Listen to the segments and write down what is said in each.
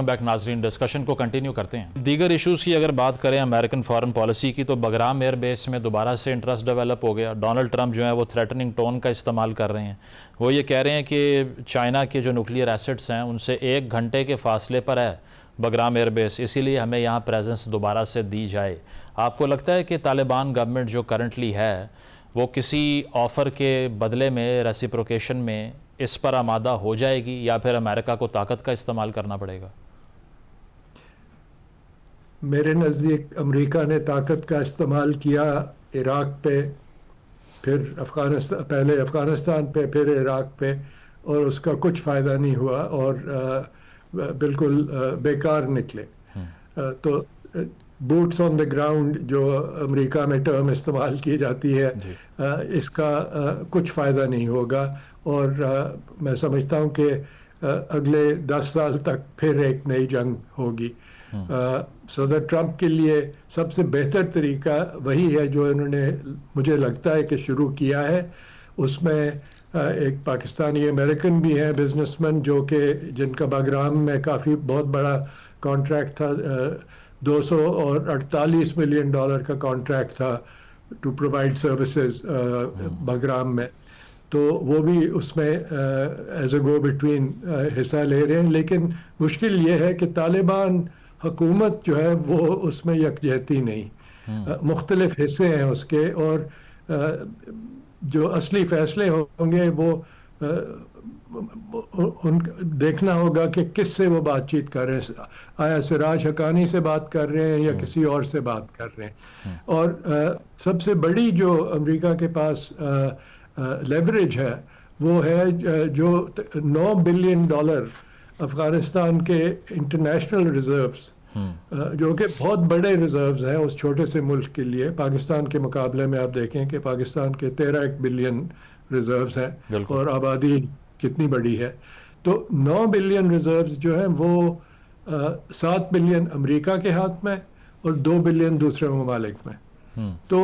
Back ناظرین، discussion کو continue کرتے ہیں۔ دیگر ایشوز کی اگر بات کریں امریکن فارن پالیسی کی، تو بگرام ایئر بیس میں دوبارہ سے انٹرسٹ ڈیولپ ہو گیا۔ ڈونلڈ ٹرمپ جو ہیں وہ تھریٹننگ ٹون کا استعمال کر رہے ہیں۔ وہ یہ کہہ رہے ہیں کہ چائنا کے جو نیوکلیئر ایسٹس ہیں ان سے 1 گھنٹے کے فاصلے پر ہے بگرام ایئر بیس، اسی لیے ہمیں یہاں پریزنس دوبارہ سے دی جائے۔ آپ کو لگتا ہے کہ طالبان گورنمنٹ جو کرنٹلی ہے وہ کسی آفر کے بدلے میں ریسیپروکیشن میں اس پر آمادہ ہو جائے گی، یا پھر امریکہ کو طاقت کا استعمال کرنا پڑے گا؟ میرے نزدیک امریکہ نے طاقت کا استعمال کیا عراق پہ، پھر پہلے افغانستان پہ، پھر عراق پہ، اور اس کا کچھ فائدہ نہیں ہوا اور بالکل بیکار نکلے۔ تو بوٹس آن دا گراؤنڈ جو امریکہ میں ٹرم استعمال کی جاتی ہے، اس کا کچھ فائدہ نہیں ہوگا، اور میں سمجھتا ہوں کہ اگلے 10 سال تک پھر ایک نئی جنگ ہوگی۔ صدر ٹرمپ کے لیے سب سے بہتر طریقہ وہی ہے جو انہوں نے مجھے لگتا ہے کہ شروع کیا ہے۔ اس میں ایک پاکستانی امریکن بھی ہیں بزنس مین، جو کہ جن کا باگرام میں کافی بہت بڑا کانٹریکٹ تھا، $248 ملین کا کانٹریکٹ تھا ٹو پرووائڈ سروسز باگرام میں، تو وہ بھی اس میں ایز اے گو بٹوین حصہ لے رہے ہیں۔ لیکن مشکل یہ ہے کہ طالبان حکومت جو ہے وہ اس میں یکجہتی نہیں، مختلف حصے ہیں اس کے، اور جو اصلی فیصلے ہوں گے وہ دیکھنا ہوگا کہ کس سے وہ بات چیت کر رہے ہیں، آیا سراج حقانی سے بات کر رہے ہیں یا کسی اور سے بات کر رہے ہیں۔ اور سب سے بڑی جو امریکہ کے پاس لیوریج ہے وہ ہے جو $9 بلین افغانستان کے انٹرنیشنل ریزروز، جو کہ بہت بڑے ریزروز ہیں اس چھوٹے سے ملک کے لیے۔ پاکستان کے مقابلے میں آپ دیکھیں کہ پاکستان کے 13 بلین ریزروز ہیں، اور آبادی کتنی بڑی ہے۔ تو 9 بلین ریزروز جو ہیں وہ 7 بلین امریکہ کے ہاتھ میں اور 2 بلین دوسرے ممالک میں۔ تو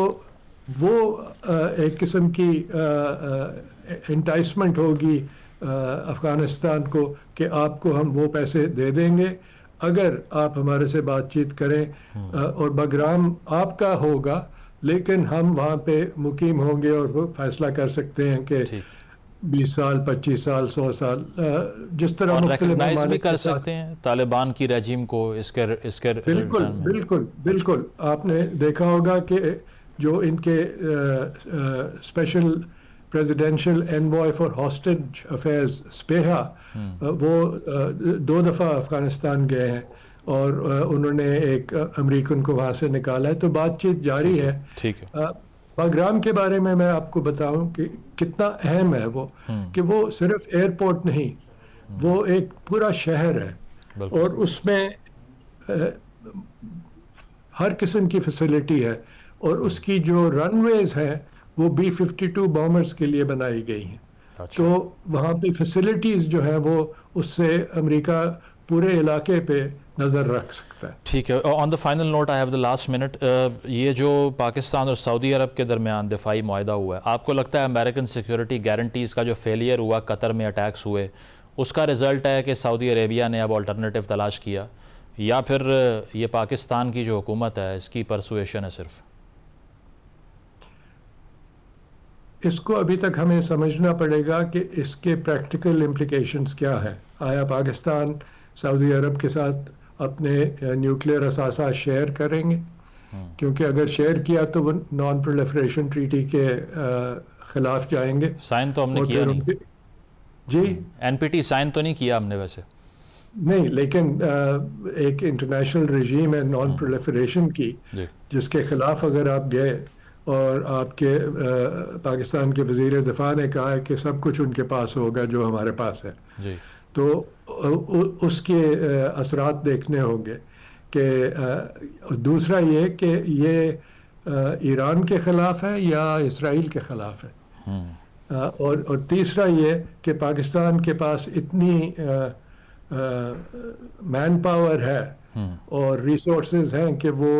وہ ایک قسم کی انٹائسمنٹ ہوگی افغانستان کو کہ آپ کو ہم وہ پیسے دے دیں گے اگر آپ ہمارے سے بات چیت کریں، اور باگرام آپ کا ہوگا، لیکن ہم وہاں پہ مقیم ہوں گے اور وہ فیصلہ کر سکتے ہیں کہ 20 سال 25 سال 100 سال، جس طرح ریکگنائز بھی کر سکتے ہیں طالبان کی رجیم کو اس کے بالکل بالکل بالکل۔ آپ نے دیکھا ہوگا کہ جو ان کے special presidential envoy for hostage affairs اسپیہا، وہ 2 دفعہ افغانستان گئے ہیں، اور انہوں نے ایک امریکن کو وہاں سے نکالا ہے۔ تو بات چیت جاری ہے۔ باگرام کے بارے میں آپ کو بتاؤں کہ کتنا اہم ہے وہ، کہ وہ صرف ایئرپورٹ نہیں، وہ ایک پورا شہر ہے، اور اس میں ہر قسم کی فیسلٹی ہے، اور اس کی جو رن ویز ہیں وہ B-52 بامرز کے لیے بنائی گئی ہیں۔ تو وہاں پہ فیسلٹیز جو ہیں وہ اس سے امریکہ پورے علاقے پہ نظر رکھ سکتا ہے۔ ٹھیک ہے۔ On the final note, I have the last minute, یہ جو پاکستان اور سعودی عرب کے درمیان دفاعی معاہدہ ہوا ہے، آپ کو لگتا ہے امریکن سیکیورٹی گارنٹیز کا جو فیلئر ہوا، قطر میں اٹیکس ہوئے، اس کا رزلٹ ہے کہ سعودی عربیہ نے اب آلٹرنیٹیو تلاش کیا، یا پھر یہ پاکستان کی جو حکومت ہے اس کی پرسویشن ہے صرف؟ اس کو ابھی تک ہمیں سمجھنا پڑے گا کہ اس کے پریکٹیکل امپلیکیشنز کیا ہے۔ آیا پاکستان سعودی عرب کے ساتھ اپنے نیوکلیئر اثاثات شیئر کریں گے؟ کیونکہ اگر شیئر کیا تو وہ نان پرولیفریشن ٹریٹی کے خلاف جائیں گے۔ سائن تو ہم نے کیا نہیں۔ جی، NPT سائن تو نہیں کیا ہم نے ویسے۔ نہیں، لیکن ایک انٹرنیشنل رجیم ہے نان پرولیفریشن کی، جس کے خلاف اگر آپ گئے، اور آپ کے پاکستان کے وزیر دفاع نے کہا ہے کہ سب کچھ ان کے پاس ہوگا جو ہمارے پاس ہے، تو اس کے اثرات دیکھنے ہوں گے۔ کہ دوسرا یہ کہ یہ ایران کے خلاف ہے یا اسرائیل کے خلاف ہے، اور تیسرا یہ کہ پاکستان کے پاس اتنی مین پاور ہے اور ریسورسز ہیں کہ وہ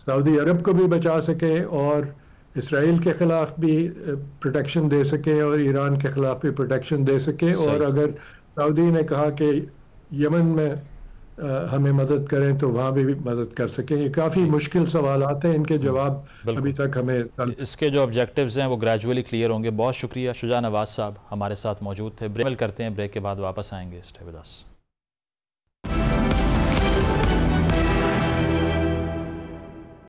سعودی عرب کو بھی بچا سکے، اور اسرائیل کے خلاف بھی پروٹیکشن دے سکے، اور ایران کے خلاف بھی پروٹیکشن دے سکے۔ اور اگر سعودی نے کہا کہ یمن میں ہمیں مدد کریں تو وہاں بھی مدد کر سکیں. یہ کافی مشکل سوالات ہیں، ان کے جواب ابھی تک ہمیں اس کے جو آبجیکٹیوز ہیں وہ گریجولی کلیئر ہوں گے. بہت شکریہ. شجاع نواز صاحب ہمارے ساتھ موجود تھے. بریک کرتے ہیں، بریک کے بعد واپس آئیں گے. Stay with us.